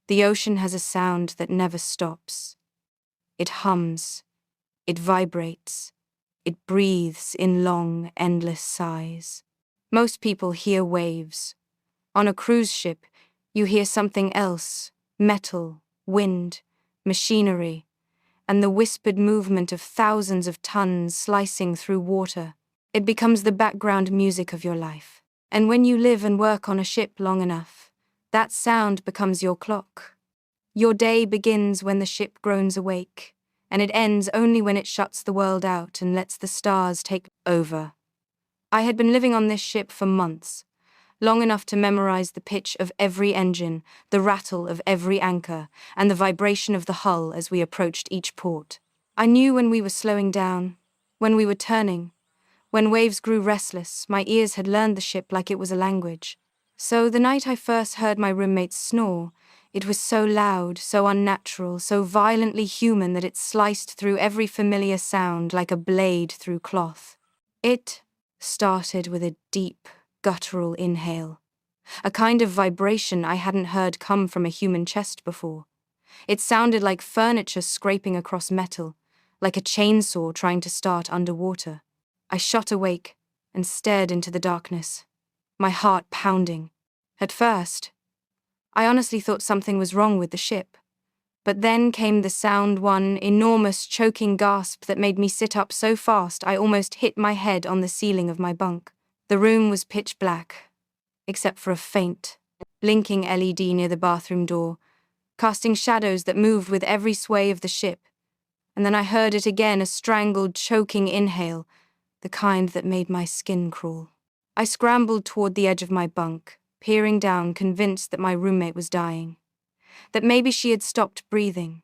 The ocean has a sound that never stops. It hums, it vibrates, it breathes in long, endless sighs. Most people hear waves. On a cruise ship, you hear something else: metal, wind, machinery, and the whispered movement of thousands of tons slicing through water. It becomes the background music of your life. And when you live and work on a ship long enough, that sound becomes your clock. Your day begins when the ship groans awake, and it ends only when it shuts the world out and lets the stars take over. I had been living on this ship for months, long enough to memorize the pitch of every engine, the rattle of every anchor, and the vibration of the hull as we approached each port. I knew when we were slowing down, when we were turning, when waves grew restless. My ears had learned the ship like it was a language. So the night I first heard my roommates snore, it was so loud, so unnatural, so violently human that it sliced through every familiar sound like a blade through cloth. It started with a deep, guttural inhale, a kind of vibration I hadn't heard come from a human chest before. It sounded like furniture scraping across metal, like a chainsaw trying to start underwater. I shot awake and stared into the darkness, my heart pounding. At first, I honestly thought something was wrong with the ship. But then came the sound, one enormous choking gasp that made me sit up so fast I almost hit my head on the ceiling of my bunk. The room was pitch black, except for a faint, blinking LED near the bathroom door, casting shadows that moved with every sway of the ship. And then I heard it again, a strangled, choking inhale, the kind that made my skin crawl. I scrambled toward the edge of my bunk, peering down, convinced that my roommate was dying, that maybe she had stopped breathing,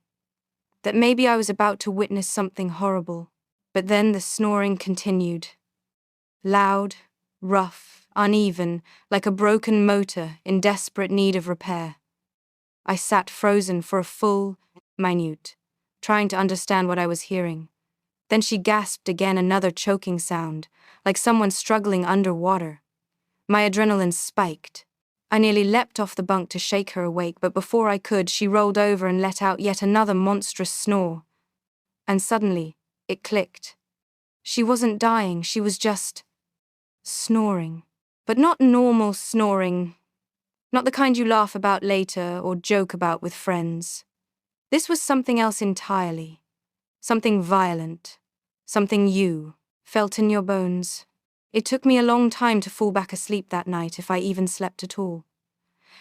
that maybe I was about to witness something horrible. But then the snoring continued. Loud, rough, uneven, like a broken motor in desperate need of repair. I sat frozen for a full minute, trying to understand what I was hearing. Then she gasped again, another choking sound, like someone struggling underwater. My adrenaline spiked. I nearly leapt off the bunk to shake her awake, but before I could, she rolled over and let out yet another monstrous snore. And suddenly, it clicked. She wasn't dying, she was just snoring. But not normal snoring, not the kind you laugh about later or joke about with friends. This was something else entirely. Something violent. Something you felt in your bones. It took me a long time to fall back asleep that night, if I even slept at all.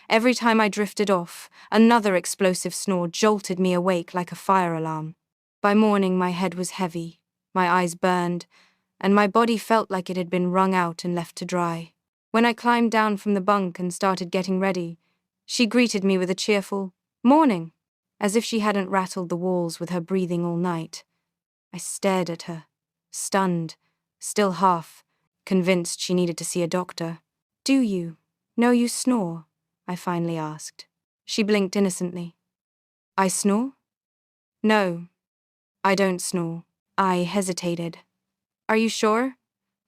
Every time I drifted off, another explosive snore jolted me awake like a fire alarm. By morning, my head was heavy, my eyes burned, and my body felt like it had been wrung out and left to dry. When I climbed down from the bunk and started getting ready, she greeted me with a cheerful "Morning," as if she hadn't rattled the walls with her breathing all night. I stared at her, stunned, still half convinced she needed to see a doctor. "Do you know you snore?" I finally asked. She blinked innocently. "I snore?" "No, I don't snore." I hesitated. "Are you sure?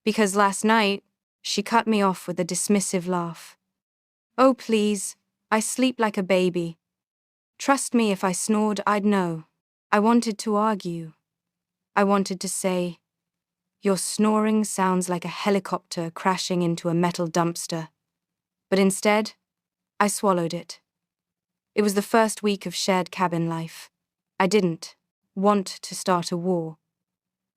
Because last night..." She cut me off with a dismissive laugh. "Oh, please, I sleep like a baby. Trust me, if I snored, I'd know." I wanted to argue. I wanted to say, "Your snoring sounds like a helicopter crashing into a metal dumpster." But instead, I swallowed it. It was the first week of shared cabin life. I didn't want to start a war.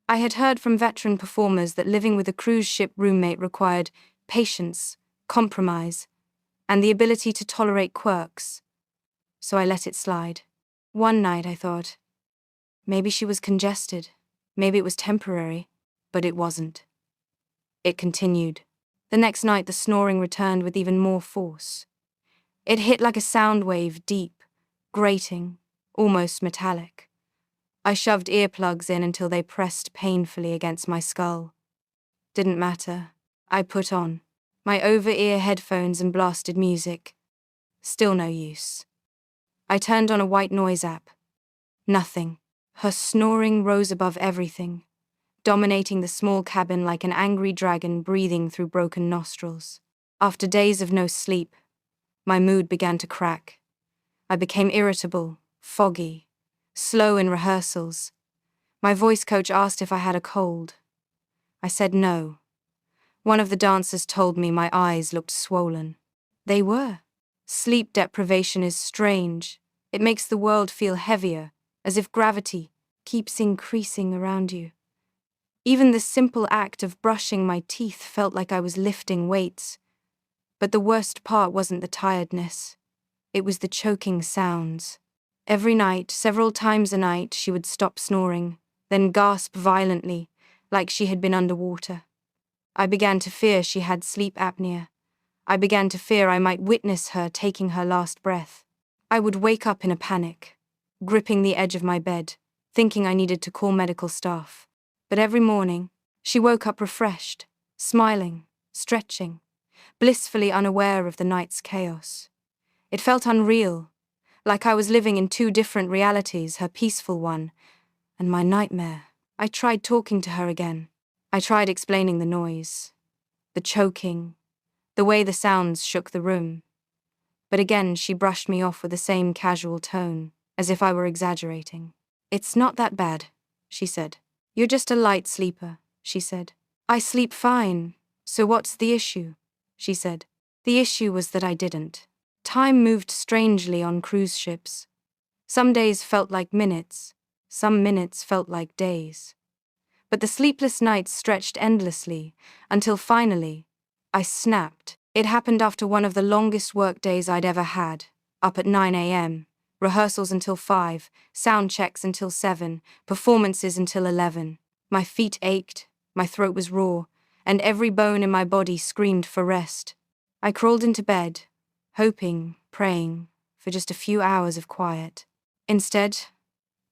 I had heard from veteran performers that living with a cruise ship roommate required patience, compromise, and the ability to tolerate quirks. So I let it slide. One night I thought, maybe she was congested, maybe it was temporary, but it wasn't. It continued. The next night the snoring returned with even more force. It hit like a sound wave, deep, grating, almost metallic. I shoved earplugs in until they pressed painfully against my skull. Didn't matter. I put on my over-ear headphones and blasted music. Still no use. I turned on a white noise app. Nothing. Her snoring rose above everything, dominating the small cabin like an angry dragon breathing through broken nostrils. After days of no sleep, my mood began to crack. I became irritable, foggy, slow in rehearsals. My voice coach asked if I had a cold. I said no. One of the dancers told me my eyes looked swollen. They were. Sleep deprivation is strange. It makes the world feel heavier, as if gravity keeps increasing around you. Even the simple act of brushing my teeth felt like I was lifting weights. But the worst part wasn't the tiredness. It was the choking sounds. Every night, several times a night, she would stop snoring, then gasp violently, like she had been underwater. I began to fear she had sleep apnea. I began to fear I might witness her taking her last breath. I would wake up in a panic, gripping the edge of my bed, thinking I needed to call medical staff. But every morning, she woke up refreshed, smiling, stretching, blissfully unaware of the night's chaos. It felt unreal, like I was living in two different realities, her peaceful one and my nightmare. I tried talking to her again. I tried explaining the noise, the choking, the way the sounds shook the room. But again, she brushed me off with the same casual tone, as if I were exaggerating. "It's not that bad," she said. "You're just a light sleeper," she said. "I sleep fine, so what's the issue?" she said. The issue was that I didn't. Time moved strangely on cruise ships. Some days felt like minutes, some minutes felt like days. But the sleepless nights stretched endlessly, until finally, I snapped. It happened after one of the longest work days I'd ever had, up at 9 a.m., rehearsals until 5, sound checks until 7, performances until 11. My feet ached, my throat was raw, and every bone in my body screamed for rest. I crawled into bed, hoping, praying, for just a few hours of quiet. Instead,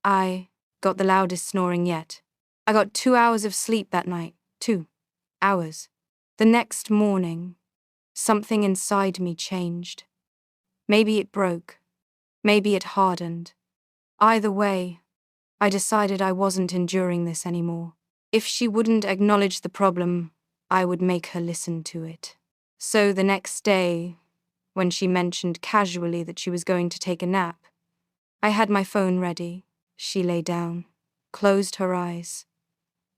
I got the loudest snoring yet. I got 2 hours of sleep that night. 2 hours. The next morning, something inside me changed. Maybe it broke. Maybe it hardened. Either way, I decided I wasn't enduring this anymore. If she wouldn't acknowledge the problem, I would make her listen to it. So the next day, when she mentioned casually that she was going to take a nap, I had my phone ready. She lay down, closed her eyes,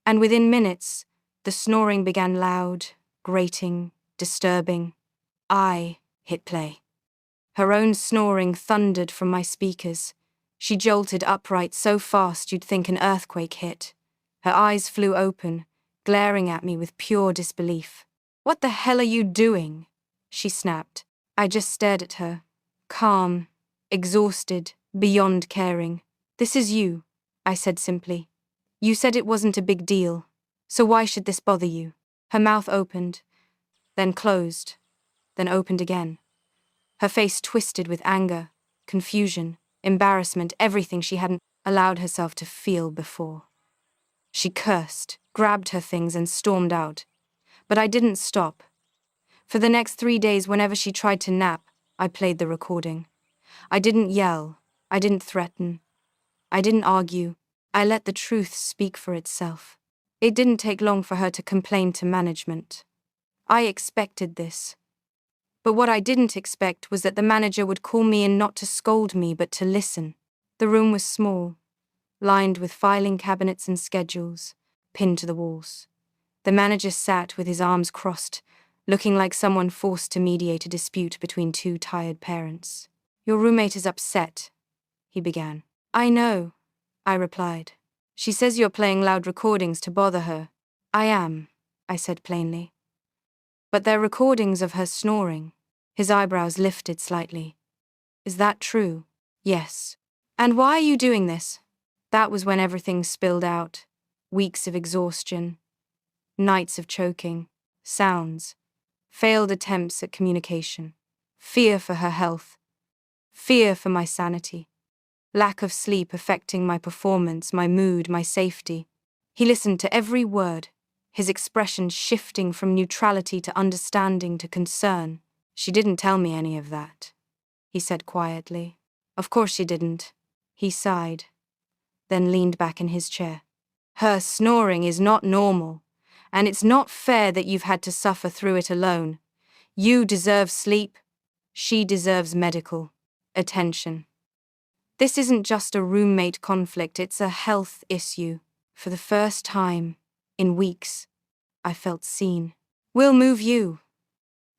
and within minutes, the snoring began loud, grating, disturbing. I hit play. Her own snoring thundered from my speakers. She jolted upright so fast you'd think an earthquake hit. Her eyes flew open, glaring at me with pure disbelief. "What the hell are you doing?" she snapped. I just stared at her, calm, exhausted, beyond caring. "This is you," I said simply. "You said it wasn't a big deal, so why should this bother you?" Her mouth opened, then closed, then opened again. Her face twisted with anger, confusion, embarrassment, everything she hadn't allowed herself to feel before. She cursed, grabbed her things, and stormed out. But I didn't stop. For the next 3 days, whenever she tried to nap, I played the recording. I didn't yell. I didn't threaten. I didn't argue. I let the truth speak for itself. It didn't take long for her to complain to management. I expected this. But what I didn't expect was that the manager would call me in not to scold me, but to listen. The room was small, lined with filing cabinets and schedules, pinned to the walls. The manager sat with his arms crossed, looking like someone forced to mediate a dispute between two tired parents. "Your roommate is upset," he began. "I know," I replied. "She says you're playing loud recordings to bother her." "I am," I said plainly. "But they're recordings of her snoring." His eyebrows lifted slightly. "Is that true?" "Yes." "And why are you doing this?" That was when everything spilled out. Weeks of exhaustion, nights of choking, sounds, failed attempts at communication, fear for her health, fear for my sanity, lack of sleep affecting my performance, my mood, my safety. He listened to every word, his expression shifting from neutrality to understanding to concern. "She didn't tell me any of that," he said quietly. "Of course she didn't." He sighed, then leaned back in his chair. "Her snoring is not normal, and it's not fair that you've had to suffer through it alone. You deserve sleep. She deserves medical attention." This isn't just a roommate conflict, it's a health issue. For the first time in weeks, I felt seen. "We'll move you,"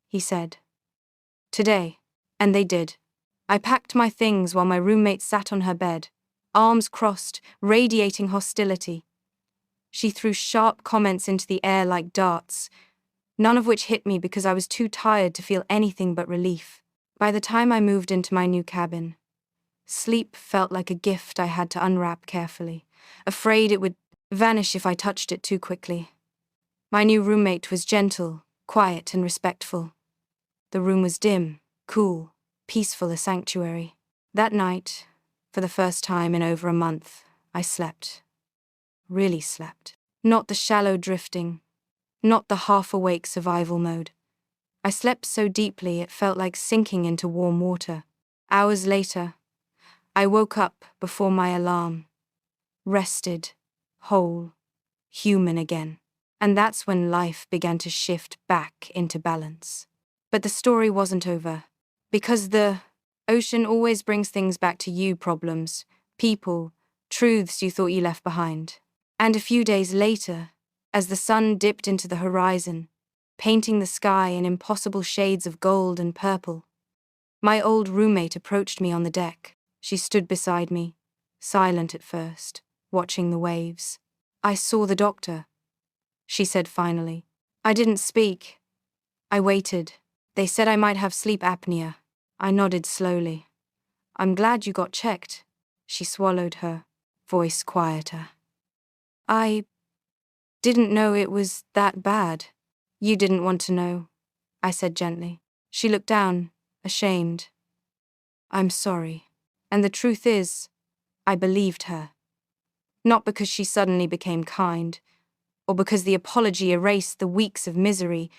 he said. "Today." And they did. I packed my things while my roommate sat on her bed, arms crossed, radiating hostility. She threw sharp comments into the air like darts, none of which hit me because I was too tired to feel anything but relief. By the time I moved into my new cabin, sleep felt like a gift I had to unwrap carefully, afraid it would vanish if I touched it too quickly. My new roommate was gentle, quiet, and respectful. The room was dim, cool, peaceful, a sanctuary. That night, for the first time in over a month, I slept. Really slept. Not the shallow drifting, not the half-awake survival mode. I slept so deeply it felt like sinking into warm water. Hours later, I woke up before my alarm, rested, whole, human again. And that's when life began to shift back into balance. But the story wasn't over. Because the ocean always brings things back to you, problems, people, truths you thought you left behind. And a few days later, as the sun dipped into the horizon, painting the sky in impossible shades of gold and purple, my old roommate approached me on the deck. She stood beside me, silent at first, watching the waves. "I saw the doctor," she said finally. I didn't speak. I waited. "They said I might have sleep apnea." I nodded slowly. "I'm glad you got checked." She swallowed, her voice quieter. "I didn't know it was that bad." "You didn't want to know," I said gently. She looked down, ashamed. "I'm sorry." And the truth is, I believed her. Not because she suddenly became kind, or because the apology erased the weeks of misery,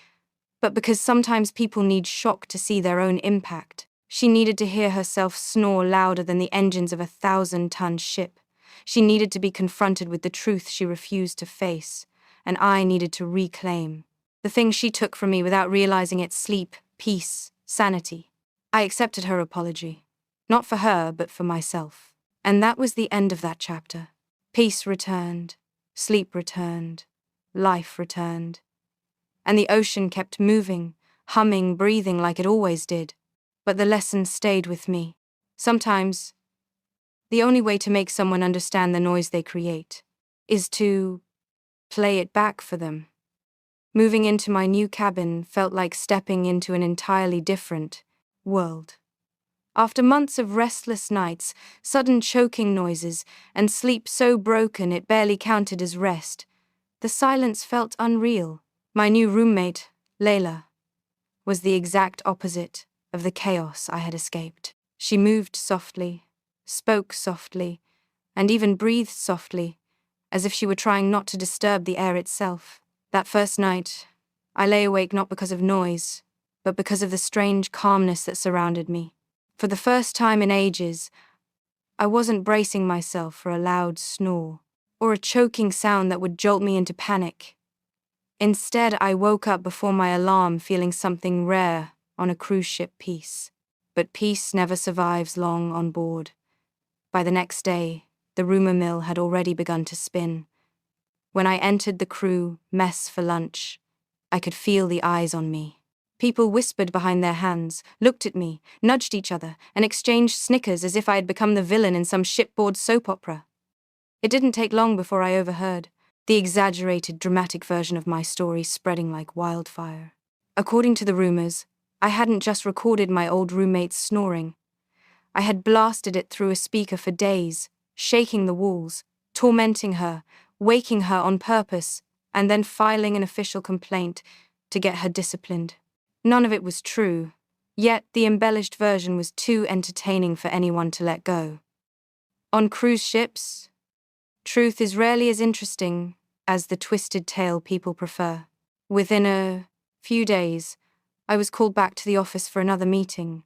but because sometimes people need shock to see their own impact. She needed to hear herself snore louder than the engines of a 1,000-ton ship. She needed to be confronted with the truth she refused to face, and I needed to reclaim the things she took from me without realizing it: sleep, peace, sanity. I accepted her apology, not for her, but for myself. And that was the end of that chapter. Peace returned, sleep returned, life returned. And the ocean kept moving, humming, breathing like it always did. But the lesson stayed with me. Sometimes, the only way to make someone understand the noise they create is to play it back for them. Moving into my new cabin felt like stepping into an entirely different world. After months of restless nights, sudden choking noises, and sleep so broken it barely counted as rest, the silence felt unreal. My new roommate, Layla, was the exact opposite of the chaos I had escaped. She moved softly, spoke softly, and even breathed softly, as if she were trying not to disturb the air itself. That first night, I lay awake not because of noise, but because of the strange calmness that surrounded me. For the first time in ages, I wasn't bracing myself for a loud snore, or a choking sound that would jolt me into panic. Instead, I woke up before my alarm feeling something rare on a cruise ship: peace. But peace never survives long on board. By the next day, the rumor mill had already begun to spin. When I entered the crew mess for lunch, I could feel the eyes on me. People whispered behind their hands, looked at me, nudged each other, and exchanged snickers as if I had become the villain in some shipboard soap opera. It didn't take long before I overheard the exaggerated, dramatic version of my story spreading like wildfire. According to the rumors, I hadn't just recorded my old roommate's snoring. I had blasted it through a speaker for days, shaking the walls, tormenting her, waking her on purpose, and then filing an official complaint to get her disciplined. None of it was true, yet the embellished version was too entertaining for anyone to let go. On cruise ships, truth is rarely as interesting as the twisted tale people prefer. Within a few days, I was called back to the office for another meeting.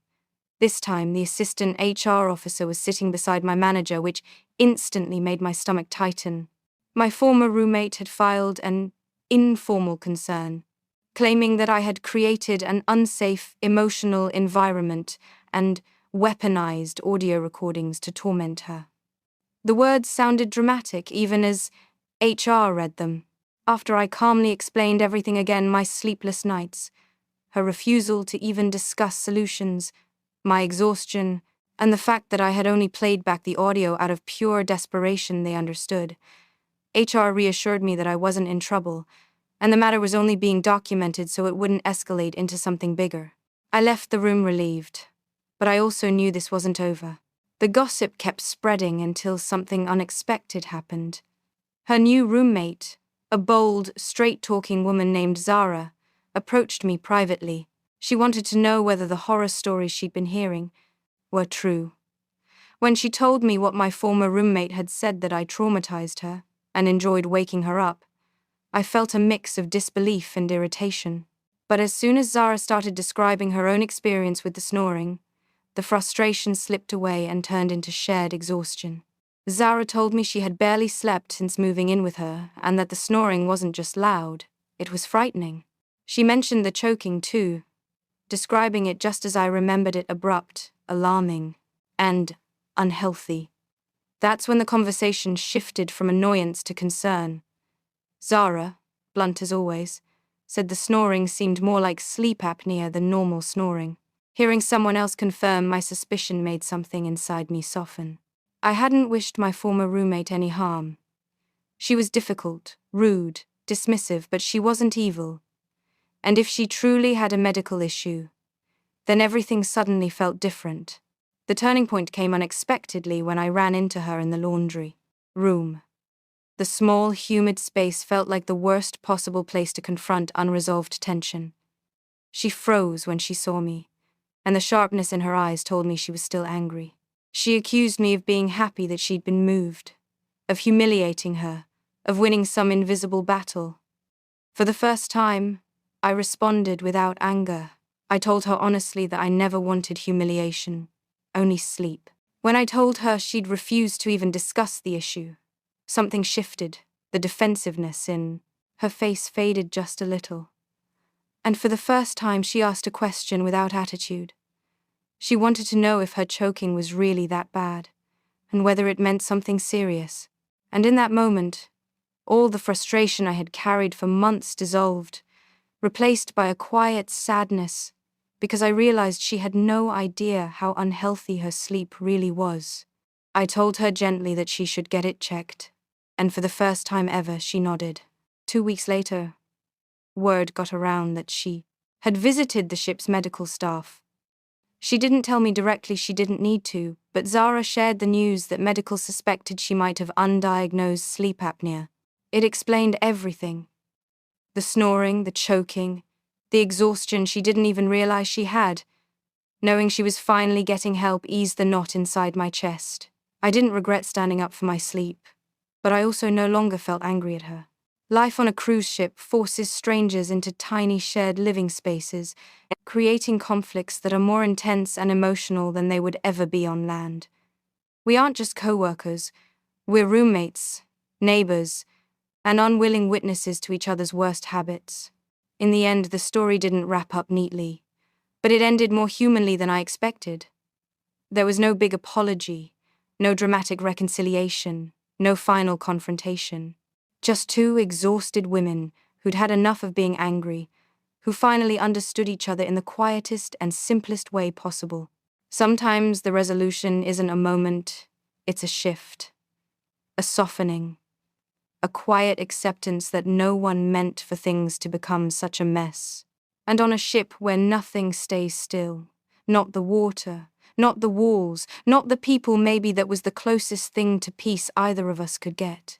This time, the assistant HR officer was sitting beside my manager, which instantly made my stomach tighten. My former roommate had filed an informal concern, claiming that I had created an unsafe, emotional environment and weaponized audio recordings to torment her. The words sounded dramatic, even as HR read them. After I calmly explained everything again, my sleepless nights, her refusal to even discuss solutions, my exhaustion, and the fact that I had only played back the audio out of pure desperation, they understood. HR reassured me that I wasn't in trouble, and the matter was only being documented so it wouldn't escalate into something bigger. I left the room relieved, but I also knew this wasn't over. The gossip kept spreading until something unexpected happened. Her new roommate, a bold, straight-talking woman named Zara, approached me privately. She wanted to know whether the horror stories she'd been hearing were true. When she told me what my former roommate had said, that I traumatized her and enjoyed waking her up, I felt a mix of disbelief and irritation. But as soon as Zara started describing her own experience with the snoring, the frustration slipped away and turned into shared exhaustion. Zara told me she had barely slept since moving in with her, and that the snoring wasn't just loud, it was frightening. She mentioned the choking too, describing it just as I remembered it: abrupt, alarming, and unhealthy. That's when the conversation shifted from annoyance to concern. Zara, blunt as always, said the snoring seemed more like sleep apnea than normal snoring. Hearing someone else confirm my suspicion made something inside me soften. I hadn't wished my former roommate any harm. She was difficult, rude, dismissive, but she wasn't evil. And if she truly had a medical issue, then everything suddenly felt different. The turning point came unexpectedly when I ran into her in the laundry room. The small, humid space felt like the worst possible place to confront unresolved tension. She froze when she saw me, and the sharpness in her eyes told me she was still angry. She accused me of being happy that she'd been moved, of humiliating her, of winning some invisible battle. For the first time, I responded without anger. I told her honestly that I never wanted humiliation, only sleep. When I told her she'd refused to even discuss the issue, something shifted. The defensiveness in her face faded just a little. And for the first time, she asked a question without attitude. She wanted to know if her choking was really that bad, and whether it meant something serious. And in that moment, all the frustration I had carried for months dissolved, replaced by a quiet sadness, because I realized she had no idea how unhealthy her sleep really was. I told her gently that she should get it checked, and for the first time ever, she nodded. 2 weeks later, word got around that she had visited the ship's medical staff. She didn't tell me directly, she didn't need to, but Zara shared the news that medical suspected she might have undiagnosed sleep apnea. It explained everything. The snoring, the choking, the exhaustion she didn't even realize she had. Knowing she was finally getting help eased the knot inside my chest. I didn't regret standing up for my sleep, but I also no longer felt angry at her. Life on a cruise ship forces strangers into tiny shared living spaces, creating conflicts that are more intense and emotional than they would ever be on land. We aren't just co-workers, we're roommates, neighbors, and unwilling witnesses to each other's worst habits. In the end, the story didn't wrap up neatly, but it ended more humanly than I expected. There was no big apology, no dramatic reconciliation, no final confrontation. Just two exhausted women who'd had enough of being angry, who finally understood each other in the quietest and simplest way possible. Sometimes the resolution isn't a moment, it's a shift, a softening, a quiet acceptance that no one meant for things to become such a mess. And on a ship where nothing stays still, not the water, not the walls, not the people, maybe that was the closest thing to peace either of us could get.